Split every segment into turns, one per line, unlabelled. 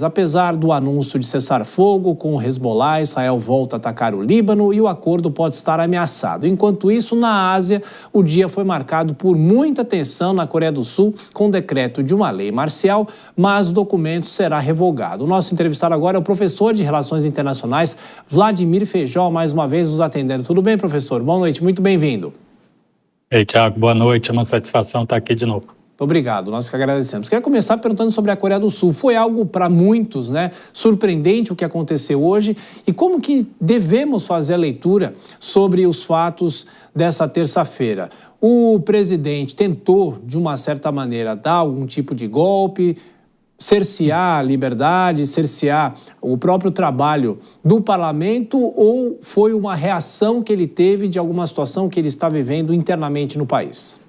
Apesar do anúncio de cessar-fogo com o Hezbollah, Israel volta a atacar o Líbano e o acordo pode estar ameaçado. Enquanto isso, na Ásia, o dia foi marcado por muita tensão na Coreia do Sul com o decreto de uma lei marcial, mas o documento será revogado. O nosso entrevistado agora é o professor de Relações Internacionais, Vladimir Feijó, mais uma vez nos atendendo. Tudo bem, professor? Boa noite, muito bem-vindo.
Ei, Tiago, boa noite. É uma satisfação estar aqui de novo.
Obrigado, nós que agradecemos. Quero começar perguntando sobre a Coreia do Sul. Foi algo para muitos, surpreendente o que aconteceu hoje e como que devemos fazer a leitura sobre os fatos dessa terça-feira. O presidente tentou, de uma certa maneira, dar algum tipo de golpe, cercear a liberdade, cercear o próprio trabalho do parlamento, ou foi uma reação que ele teve de alguma situação que ele está vivendo internamente no país?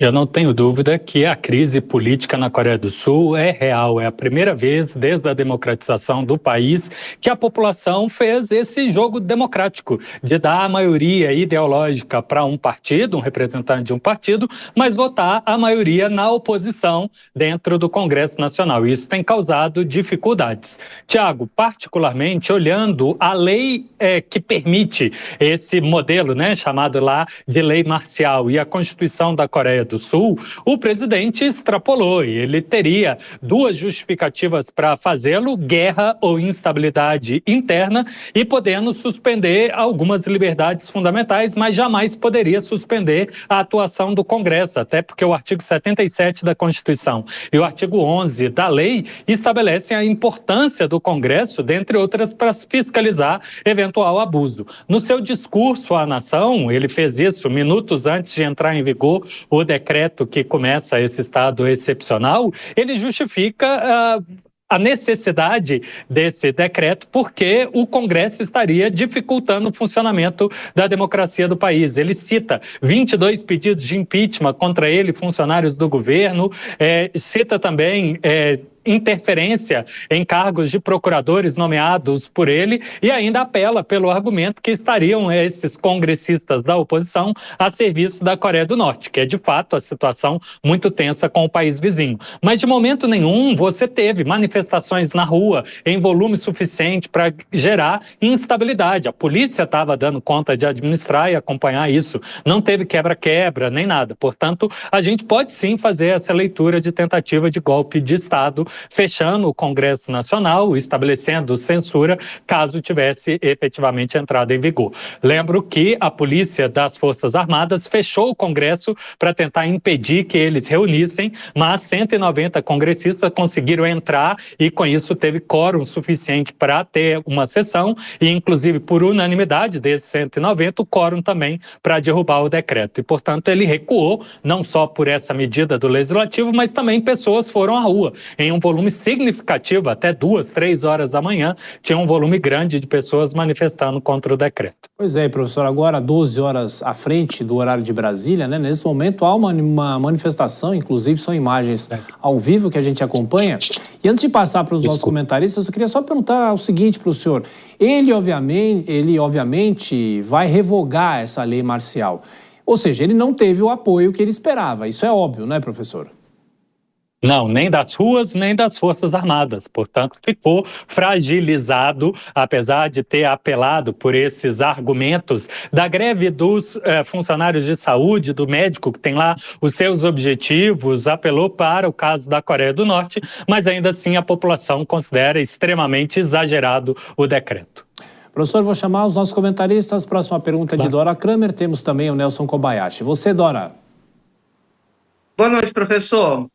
Eu não tenho dúvida que a crise política na Coreia do Sul é real. É a primeira vez desde a democratização do país que a população fez esse jogo democrático de dar a maioria ideológica para um partido, um representante de um partido, mas votar a maioria na oposição dentro do Congresso Nacional. Isso tem causado dificuldades. Tiago, particularmente olhando a lei que permite esse modelo, chamado lá de lei marcial, e a Constituição da Coreia do Sul, o presidente extrapolou e ele teria duas justificativas para fazê-lo: guerra ou instabilidade interna, e podendo suspender algumas liberdades fundamentais, mas jamais poderia suspender a atuação do Congresso, até porque o artigo 77 da Constituição e o artigo 11 da lei estabelecem a importância do Congresso, dentre outras, para fiscalizar eventual abuso. No seu discurso à nação, ele fez isso minutos antes de entrar em vigor o decreto que começa esse estado excepcional. Ele justifica a necessidade desse decreto porque o Congresso estaria dificultando o funcionamento da democracia do país. Ele cita 22 pedidos de impeachment contra ele, funcionários do governo, cita também interferência em cargos de procuradores nomeados por ele, e ainda apela pelo argumento que estariam esses congressistas da oposição a serviço da Coreia do Norte, que é de fato a situação muito tensa com o país vizinho. Mas de momento nenhum você teve manifestações na rua em volume suficiente para gerar instabilidade. A polícia estava dando conta de administrar e acompanhar isso. Não teve quebra-quebra nem nada. Portanto, a gente pode sim fazer essa leitura de tentativa de golpe de Estado, fechando o Congresso Nacional, estabelecendo censura caso tivesse efetivamente entrado em vigor. Lembro que a polícia das Forças Armadas fechou o Congresso para tentar impedir que eles reunissem, mas 190 congressistas conseguiram entrar e com isso teve quórum suficiente para ter uma sessão e inclusive por unanimidade desses 190 o quórum também para derrubar o decreto. E portanto ele recuou, não só por essa medida do Legislativo, mas também pessoas foram à rua em um volume significativo, até 2, 3 horas da manhã, tinha um volume grande de pessoas manifestando contra o decreto.
Pois é, professor, agora 12 horas à frente do horário de Brasília, nesse momento há uma manifestação, inclusive são imagens ao vivo que a gente acompanha. E antes de passar para os nossos comentaristas, eu queria só perguntar o seguinte para o senhor. Ele obviamente vai revogar essa lei marcial. Ou seja, ele não teve o apoio que ele esperava. Isso é óbvio, não é, professor?
Não, nem das ruas, nem das Forças Armadas. Portanto, ficou fragilizado, apesar de ter apelado por esses argumentos da greve dos funcionários de saúde, do médico que tem lá os seus objetivos, apelou para o caso da Coreia do Norte, mas ainda assim a população considera extremamente exagerado o decreto.
Professor, vou chamar os nossos comentaristas. Próxima pergunta de Dora Kramer. Temos também o Nelson Kobayashi. Você, Dora.
Boa noite, professor.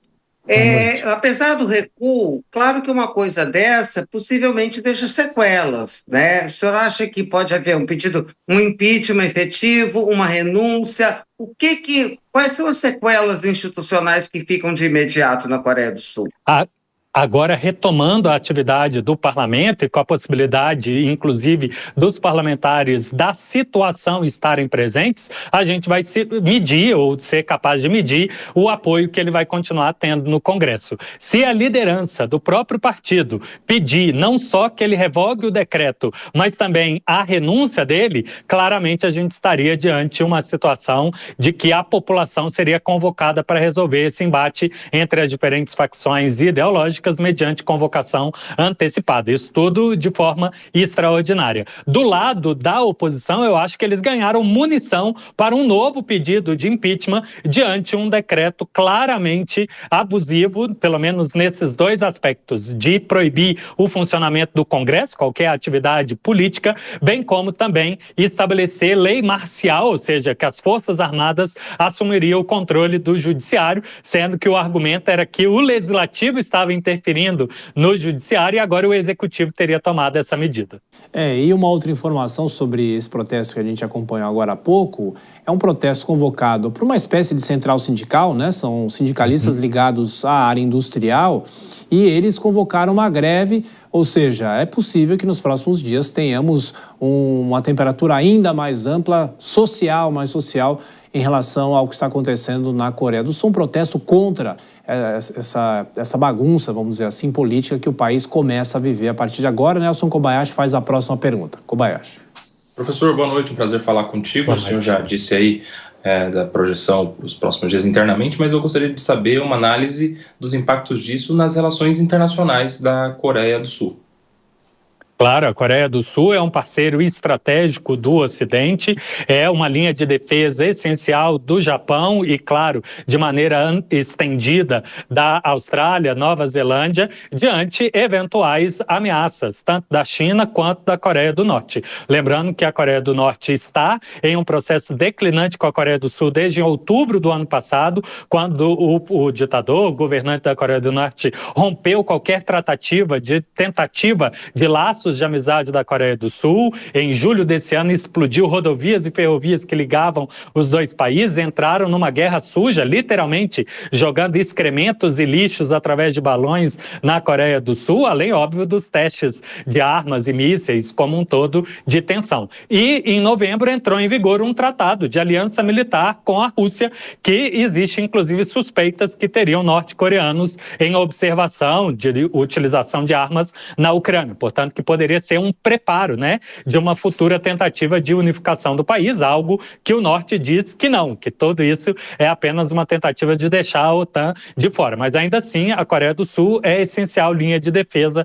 Apesar do recuo, claro que uma coisa dessa possivelmente deixa sequelas, O senhor acha que pode haver um pedido, um impeachment efetivo, uma renúncia? Quais são as sequelas institucionais que ficam de imediato na Coreia do Sul?
Agora, retomando a atividade do parlamento e com a possibilidade, inclusive, dos parlamentares da situação estarem presentes, a gente vai se medir ou ser capaz de medir o apoio que ele vai continuar tendo no Congresso. Se a liderança do próprio partido pedir não só que ele revogue o decreto, mas também a renúncia dele, claramente a gente estaria diante de uma situação de que a população seria convocada para resolver esse embate entre as diferentes facções ideológicas estratégicas mediante convocação antecipada. Isso tudo de forma extraordinária. Do lado da oposição, eu acho que eles ganharam munição para um novo pedido de impeachment diante um decreto claramente abusivo, pelo menos nesses dois aspectos, de proibir o funcionamento do Congresso, qualquer atividade política, bem como também estabelecer lei marcial, ou seja, que as Forças Armadas assumiriam o controle do judiciário, sendo que o argumento era que o legislativo estava interferindo no judiciário e agora o executivo teria tomado essa medida.
E uma outra informação sobre esse protesto que a gente acompanhou agora há pouco, é um protesto convocado por uma espécie de central sindical, né? São sindicalistas ligados à área industrial e eles convocaram uma greve, ou seja, é possível que nos próximos dias tenhamos uma temperatura ainda mais ampla, mais social, em relação ao que está acontecendo na Coreia do Sul, um protesto contra essa bagunça, vamos dizer assim, política que o país começa a viver a partir de agora. Nelson Kobayashi faz a próxima pergunta. Kobayashi.
Professor, boa noite, um prazer falar contigo. O senhor já disse aí da projeção para os próximos dias internamente, mas eu gostaria de saber uma análise dos impactos disso nas relações internacionais da Coreia do Sul.
Claro, a Coreia do Sul é um parceiro estratégico do Ocidente, é uma linha de defesa essencial do Japão e, claro, de maneira estendida da Austrália, Nova Zelândia, diante eventuais ameaças, tanto da China quanto da Coreia do Norte. Lembrando que a Coreia do Norte está em um processo declinante com a Coreia do Sul desde outubro do ano passado, quando o ditador, o governante da Coreia do Norte, rompeu qualquer tentativa de laços de amizade da Coreia do Sul. Em julho desse ano explodiu rodovias e ferrovias que ligavam os dois países, entraram numa guerra suja, literalmente jogando excrementos e lixos através de balões na Coreia do Sul, além, óbvio, dos testes de armas e mísseis como um todo de tensão. E em novembro entrou em vigor um tratado de aliança militar com a Rússia, que existe inclusive suspeitas que teriam norte-coreanos em observação de utilização de armas na Ucrânia, portanto que poderia ser um preparo, né, de uma futura tentativa de unificação do país, algo que o Norte diz que não, que tudo isso é apenas uma tentativa de deixar a OTAN de fora. Mas ainda assim, a Coreia do Sul é essencial linha de defesa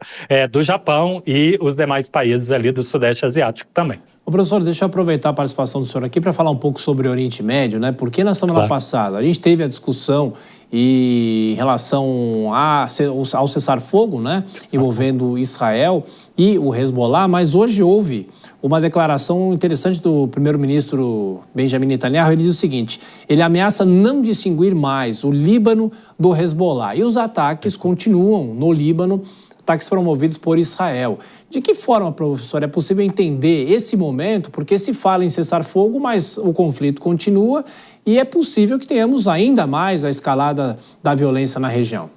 do Japão e os demais países ali do Sudeste Asiático também.
Professor, deixa eu aproveitar a participação do senhor aqui para falar um pouco sobre o Oriente Médio, né? Porque na semana passada a gente teve a discussão em relação ao cessar-fogo, né? Envolvendo Israel e o Hezbollah, mas hoje houve uma declaração interessante do primeiro-ministro Benjamin Netanyahu. Ele diz o seguinte: ele ameaça não distinguir mais o Líbano do Hezbollah. E os ataques continuam no Líbano, ataques promovidos por Israel. De que forma, professor, é possível entender esse momento? Porque se fala em cessar-fogo, mas o conflito continua e é possível que tenhamos ainda mais a escalada da violência na região.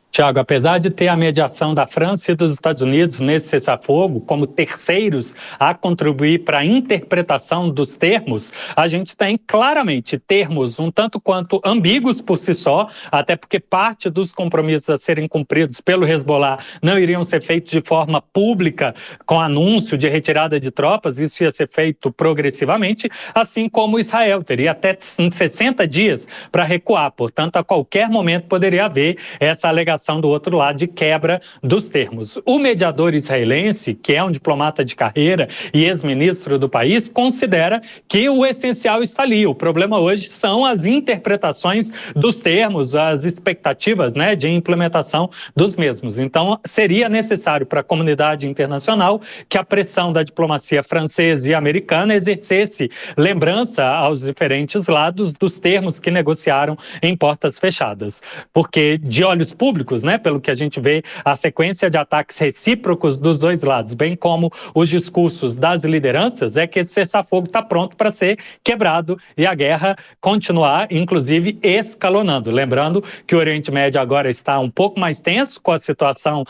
Tiago, apesar de ter a mediação da França e dos Estados Unidos nesse cessar-fogo como terceiros a contribuir para a interpretação dos termos, a gente tem claramente termos um tanto quanto ambíguos por si só, até porque parte dos compromissos a serem cumpridos pelo Hezbollah não iriam ser feitos de forma pública, com anúncio de retirada de tropas, isso ia ser feito progressivamente, assim como Israel teria até 60 dias para recuar, portanto, a qualquer momento poderia haver essa alegação do outro lado de quebra dos termos. O mediador israelense, que é um diplomata de carreira e ex-ministro do país, considera que o essencial está ali. O problema hoje são as interpretações dos termos, as expectativas, né, de implementação dos mesmos. Então, seria necessário para a comunidade internacional que a pressão da diplomacia francesa e americana exercesse lembrança aos diferentes lados dos termos que negociaram em portas fechadas. Porque de olhos públicos, né, pelo que a gente vê, a sequência de ataques recíprocos dos dois lados, bem como os discursos das lideranças, é que esse cessar-fogo está pronto para ser quebrado e a guerra continuar, inclusive escalonando. Lembrando que o Oriente Médio agora está um pouco mais tenso com a situação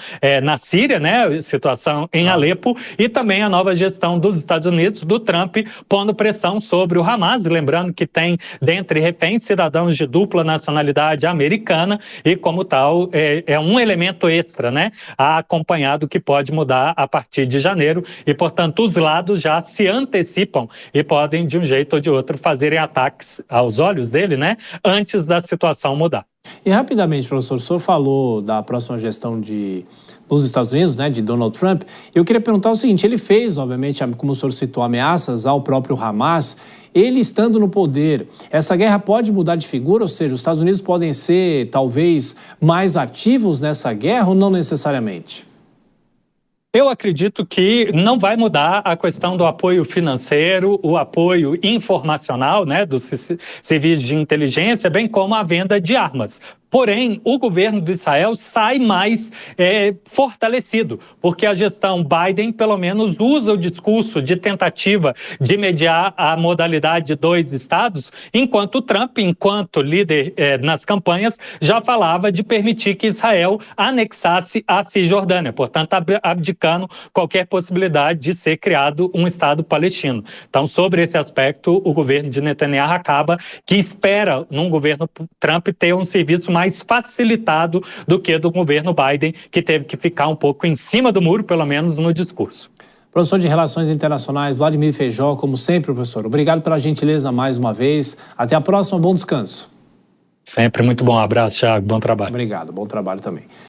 na Síria, né, situação em Alepo, e também a nova gestão dos Estados Unidos, do Trump, pondo pressão sobre o Hamas, lembrando que tem dentre reféns cidadãos de dupla nacionalidade americana e, como tal, é um elemento extra, né, a acompanhar do que pode mudar a partir de janeiro e, portanto, os lados já se antecipam e podem, de um jeito ou de outro, fazerem ataques aos olhos dele, né, antes da situação mudar.
E rapidamente, professor, o senhor falou da próxima gestão nos Estados Unidos, né, de Donald Trump. Eu queria perguntar o seguinte, ele fez, obviamente, como o senhor citou, ameaças ao próprio Hamas. Ele estando no poder, essa guerra pode mudar de figura? Ou seja, os Estados Unidos podem ser, talvez, mais ativos nessa guerra ou não necessariamente?
Eu acredito que não vai mudar a questão do apoio financeiro, o apoio informacional, né, dos civis de inteligência, bem como a venda de armas. Porém, o governo de Israel sai mais fortalecido, porque a gestão Biden, pelo menos, usa o discurso de tentativa de mediar a modalidade de 2 estados, enquanto Trump, enquanto líder nas campanhas, já falava de permitir que Israel anexasse a Cisjordânia, portanto, abdicando qualquer possibilidade de ser criado um Estado palestino. Então, sobre esse aspecto, o governo de Netanyahu acaba que espera, num governo Trump, ter um serviço mais facilitado do que do governo Biden, que teve que ficar um pouco em cima do muro, pelo menos no discurso.
Professor de Relações Internacionais, Vladimir Feijó, como sempre, professor, obrigado pela gentileza mais uma vez. Até a próxima, bom descanso.
Sempre muito bom. Abraço, Thiago. Bom trabalho.
Obrigado, bom trabalho também.